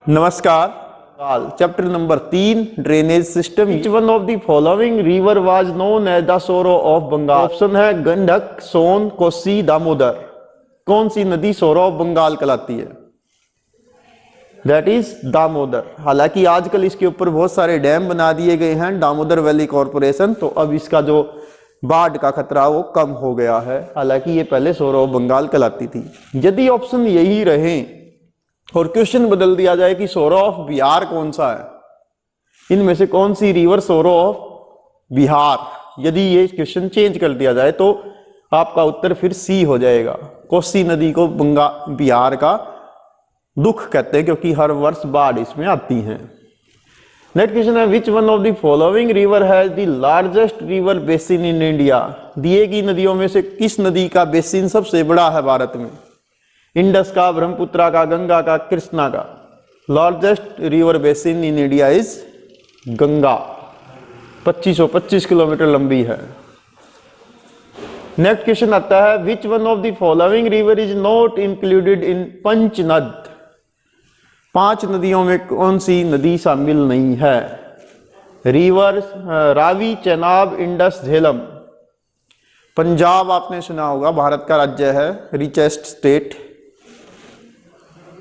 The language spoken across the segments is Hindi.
नमस्कार। Chapter number 3 drainage system. Which one of the following river was known as the sorrow of Bengal? Option है गंडक, सोन, कोसी, दामोदर। कौन सी नदी सोरो ऑफ बंगाल कहलाती है? That is Damodar. हालांकि आजकल इसके ऊपर बहुत सारे डैम बना दिए गए हैं, दामोदर वैली कॉरपोरेशन, तो अब इसका जो बाढ़ का खतरा वो कम हो गया है। हालांकि ये पहले सोरो ऑफ बंगाल कहलाती थी। यदि ऑप्शन यही रहे और क्वेश्चन बदल दिया जाए कि सोरो ऑफ बिहार कौन सा है, इनमें से कौन सी रिवर सोरो ऑफ बिहार, यदि ये क्वेश्चन चेंज कर दिया जाए तो आपका उत्तर फिर सी हो जाएगा। कोसी नदी को बिहार का दुख कहते हैं क्योंकि हर वर्ष बाढ़ इसमें आती है। नेक्स्ट क्वेश्चन है which one of the following river has the largest river basin in India? दिए गई नदियों में से किस नदी का बेसिन सबसे बड़ा है भारत में? इंडस का, ब्रह्मपुत्रा का, गंगा का, कृष्णा का? Largest river basin in India is Ganga, 2525 kilometre लंबी है। नेक्स्ट क्वेश्चन आता है which one of the following river is not included in Panchnad? 5 नदियों में कौन सी नदी शामिल नहीं है? River Ravi, Chenab, Indus, Jhelum. पंजाब आपने सुना होगा, भारत का राज्य है, रिचेस्ट स्टेट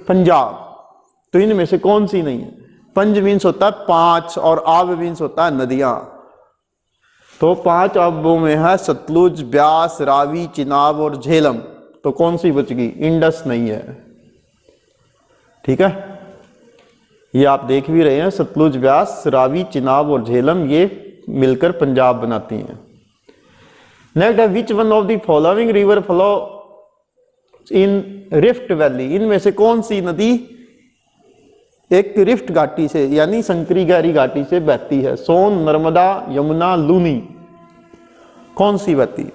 पंजाब। तो इनमें से कौन सी नहीं है? पंज मीन्स होता है 5 और आब मीन्स होता है नदियां। तो 5 आबों में है सतलुज, ब्यास, रावी, चिनाब और झेलम। तो कौन सी बच गई? इंडस नहीं है। ठीक है, ये आप देख भी रहे हैं, सतलुज, ब्यास, रावी, चिनाब और झेलम ये मिलकर पंजाब बनाती हैं। नेक्स्ट है which one of the following river flow in rift valley? इनमें से कौन सी नदी एक रिफ्ट घाटी से यानी संकरी गहरी घाटी से बहती है? सोन, नर्मदा, यमुना, लूनी। कौन सी बहती है?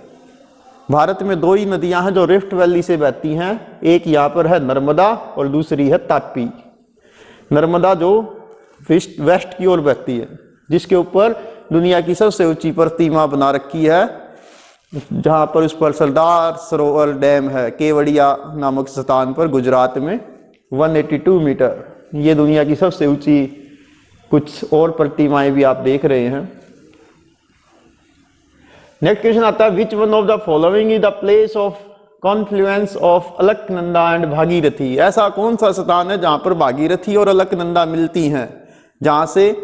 भारत में 2 ही नदियां हैं जो रिफ्ट वैली से बहती हैं। एक यहां पर है नर्मदा और दूसरी है तापी। नर्मदा जो वेस्ट की ओर बहती है, जिसके ऊपर दुनिया की सबसे ऊंची प्रतिमा बना रखी है, जहां पर उस पर सरदार सरोवर डैम है, केवड़िया नामक स्थान पर गुजरात में, 182 मीटर। ये दुनिया की सबसे ऊंची। कुछ और प्रतिमाएं भी आप देख रहे हैं। नेक्स्ट क्वेश्चन आता है which one of the following is the place of Confluence of Alaknanda and Bhagirathi? ऐसा कौन सा स्थान है जहां पर भागीरथी और अलकनंदा मिलती हैं, जहां से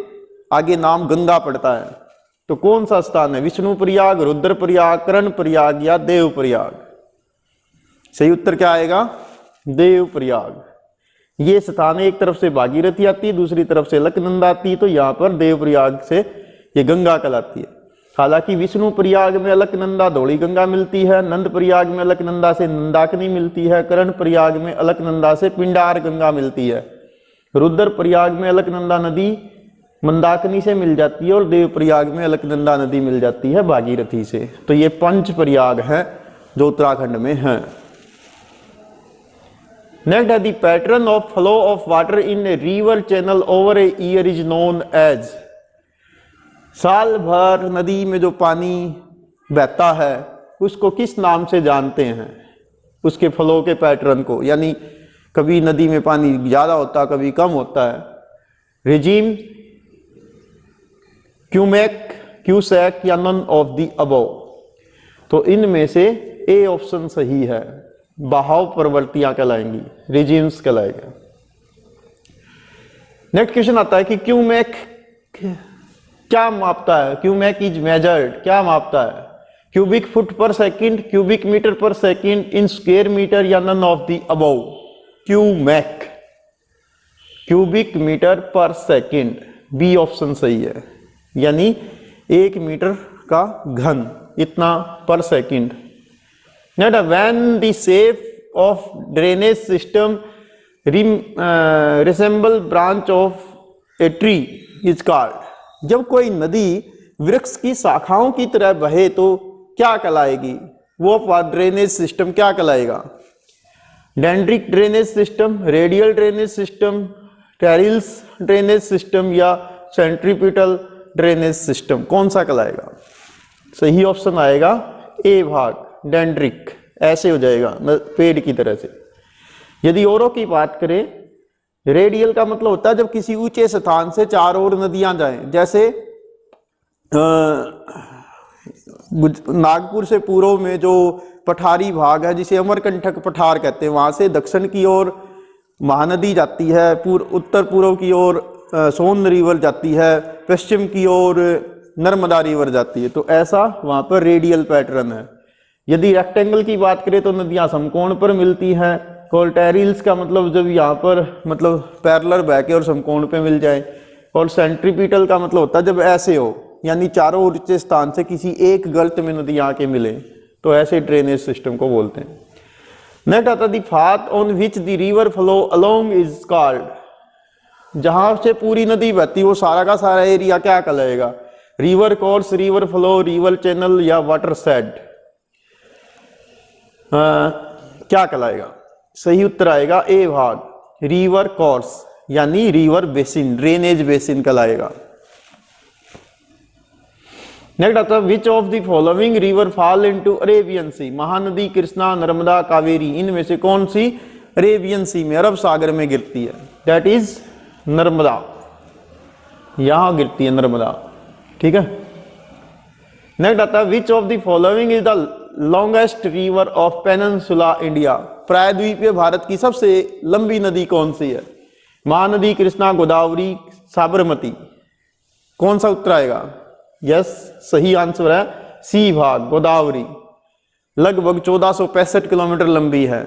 आगे नाम गंगा पड़ता है? तो कौन सा स्थान है? विष्णु प्रयाग, रुद्र प्रयाग, कर्ण प्रयाग या देव प्रयाग? सही उत्तर क्या आएगा? देव प्रयाग। ये स्थान एक तरफ से भागीरथी आती है, दूसरी तरफ से अलकनंदा आती है, तो यहां पर देव प्रयाग से ये गंगा कहलाती है। हालांकि विष्णु प्रयाग में अलकनंदा धौली गंगा मिलती है, नंद प्रयाग में अलकनंदा से नंदाकिनी मिलती है, कर्ण प्रयाग में अलकनंदा से पिंडार गंगा मिलती है, रुद्र प्रयाग में अलकनंदा नदी मंदाकिनी से मिल जाती है और देव प्रयाग में अलकनंदा नदी मिल जाती है भागीरथी से। तो ये 5 प्रयाग हैं जो उत्तराखंड में हैं। नेक्स्ट है the pattern of flow of water in a river channel over a year is known as? साल भर नदी में जो पानी बहता है उसको किस नाम से जानते हैं? उसके फ्लो के पैटर्न को, यानी कभी नदी में पानी ज्यादा होता है, कभी कम होता है। रिजीम, क्यूमेक, क्यूसेक या नन ऑफ द अबव? तो इनमें से ए ऑप्शन सही है, बहाव प्रवृत्तियां कहलाएंगी, रिजीम्स कहलाएगा। नेक्स्ट क्वेश्चन आता है कि क्यूमेक क्या मापता है? क्यूमेक इज मेजर्ड, क्या मापता है? Cubic foot per second, cubic metre per second, in square metre या none of the above? Cumec, cubic metre per second, B option सही है, यानी 1 मीटर का घन, इतना per second. Not when the shape of drainage system resemble branch of a tree is called? जब कोई नदी वृक्ष की शाखाओं की तरह बहे तो क्या कहलाएगी? वो ड्रेनेज सिस्टम क्या कहलाएगा? Dendritic drainage system, radial drainage system, trellis drainage system या सेंट्रीपिटल ड्रेनेज सिस्टम? कौन सा कहलाएगा? सही ऑप्शन आएगा ए भाग, डेंड्रिक। ऐसे हो जाएगा पेड़ की तरह से। यदि औरों की बात करें रेडियल का मतलब होता है जब किसी ऊंचे स्थान से चारों ओर नदियां जाएं, जैसे नागपुर से पूर्व में जो पठारी भाग है जिसे अमरकंटक पठार कहते हैं, वहां से दक्षिण की ओर महानदी जाती है, उत्तर पूर्व की ओर सोन रिवर जाती है, पश्चिम की ओर नर्मदा रिवर जाती है। तो ऐसा वहां पर रेडियल पैटर्न है। यदि रेक्टेंगल की बात करें तो नदियां समकोण पर मिलती हैं। कोल्टेरिल्स का मतलब जब यहाँ पर मतलब पैरेलल बह के और समकोण पे मिल जाए। और सेंट्रीपिटल का मतलब होता है जब ऐसे हो, यानी चारों ऊंचे स्थान से किसी एक गर्त में नदी आके मिले, तो ऐसे ड्रेनेज सिस्टम को बोलते हैं। नेक्स्ट आता the path on which the river flow along is called. जहां से पूरी नदी बहती वो सारा का सारा एरिया क्या कहलाएगा? River course, river flow, river channel या वाटर शेड, क्या कहलाएगा? सही उत्तर आएगा ए भाग, रिवर कोर्स यानी रिवर बेसिन, ड्रेनेज बेसिन कहलाएगा। नेक्स्ट आता है which of the following river fall into Arabian sea. Mahanadi, Krishna, Narmada, Kaveri, इनमें से कौन सी अरेबियन सी में, अरब सागर में गिरती है? दैट इज नर्मदा, यहां गिरती है नर्मदा। ठीक है। नेक्स्ट आता है which of the following is the longest river of peninsula India. प्रायद्वीपीय भारत की सबसे लंबी नदी कौन सी है? महानदी, कृष्णा, गोदावरी, साबरमती। कौन सा उत्तर आएगा? यस, सही आंसर है सी भाग, गोदावरी। लगभग 1465 किलोमीटर लंबी है।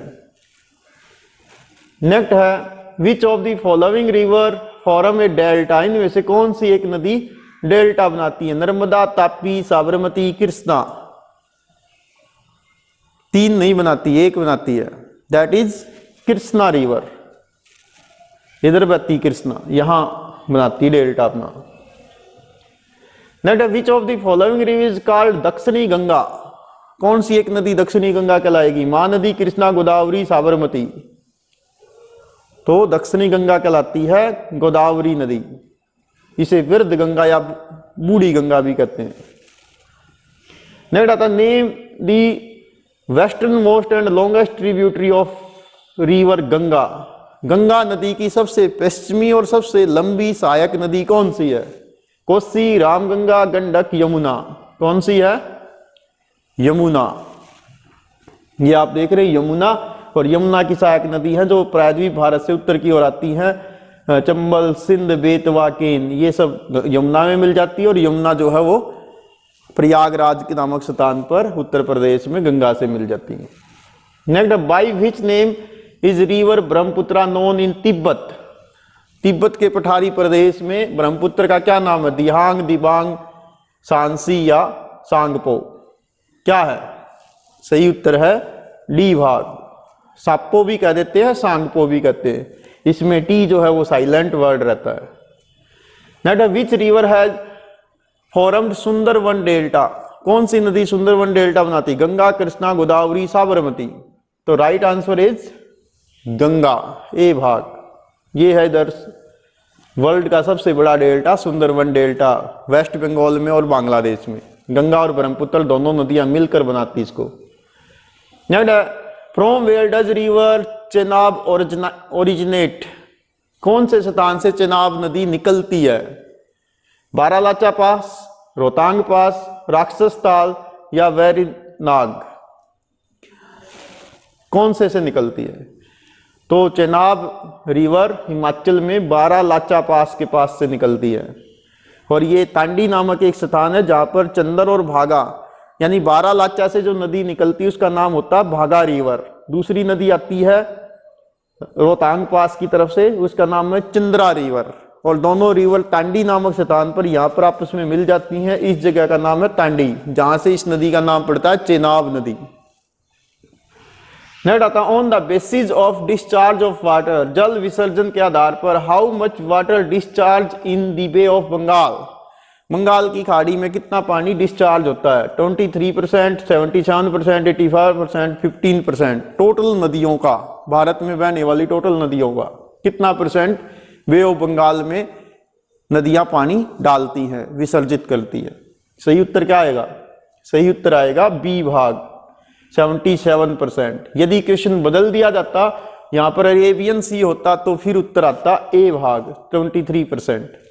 नेक्स्ट है which of the following river form A delta. इनमें से कौन सी एक नदी डेल्टा बनाती है? नर्मदा, तापी, साबरमती, कृष्णा। तीन नहीं बनाती, एक बनाती है, दैट इज कृष्णा रिवर। इधर बहती कृष्णा, यहां बनाती डेल्टा अपना। Next which of the following river is called दक्षिणी गंगा। कौन सी एक नदी दक्षिणी गंगा कहलाएगी? महानदी, कृष्णा, गोदावरी, साबरमती। तो दक्षिणी गंगा कहलाती है गोदावरी नदी। इसे वृद्ध गंगा या बूढ़ी गंगा भी कहते हैं। नेक्स्ट आता name the western most and longest tributary of river Ganga. Ganga नदी की सबसे पश्चिमी और सबसे लंबी सहायक नदी कौन सी है? कोसी, रामगंगा, गंडक, यमुना। कौन सी है? यमुना। ये आप देख रहे हैं यमुना, और यमुना की सहायक नदी है जो प्रायद्वीप भारत से उत्तर की ओर आती है। चंबल, सिंध, बेतवा, केन, ये सब यमुना में मिल जाती है। और यमुना जो है वो प्रयागराज के नामक स्थान पर उत्तर प्रदेश में गंगा से मिल जाती है। Next, by which name is river Brahmaputra known in Tibet. Tibet के पठारी प्रदेश में ब्रह्मपुत्र का क्या नाम है? दिहांग, दिबांग, सांसी या सांगपो। क्या है? सही उत्तर है डी भाग, साप्पो भी कह देते हैं, सांगपो भी कहते हैं। इसमें टी जो है वो साइलेंट वर्ड रहता है। Next, which river has formed Sundarban delta. कौन सी नदी सुंदरवन डेल्टा बनाती? गंगा, कृष्णा, गोदावरी, साबरमती। तो राइट आंसर इज गंगा, ए भाग। ये है इधर वर्ल्ड का सबसे बड़ा डेल्टा, सुंदरवन डेल्टा, वेस्ट बंगाल में और बांग्लादेश में। गंगा और ब्रह्मपुत्र दोनों नदियां मिलकर बनाती इसको। Next, from where does river Chenab originate. कौन से स्थान से चेनाब नदी निकलती है? बारालाचा पास, रोहतांग पास, राक्षस ताल या वेरीनाग। कौन से निकलती है? तो चेनाब रिवर हिमाचल में बारालाचा पास के पास से निकलती है। और ये तांडी नामक एक स्थान है जहां पर चंदर और भागा, यानी बारालाचा से जो नदी निकलती है उसका नाम होता है भागा रिवर। दूसरी नदी आती है रोहतांग पास की तरफ से, उसका नाम है चंद्रा रिवर। और दोनों रिवर तांडी नामक स्थान पर यहाँ पर आपस में मिल जाती हैं। इस जगह का नाम है तांडी, जहां से इस नदी का नाम पड़ता है चेनाब नदी। नेक्स्ट आता on the basis of discharge of water. जल विसर्जन के आधार पर how much water discharge in the Bay of Bengal. Bengal की खाड़ी में कितना पानी डिस्चार्ज होता है? 23%, 77%, 85%, 15%। टोटल नदियों का, भारत में बहने वाली टोटल नदियों का कितना परसेंट बे ऑफ बंगाल में नदियां पानी डालती हैं, विसर्जित करती है? सही उत्तर क्या आएगा? सही उत्तर आएगा बी भाग, 77%। यदि क्वेश्चन बदल दिया जाता यहां पर अरेबियन सी होता तो फिर उत्तर आता ए भाग 23%।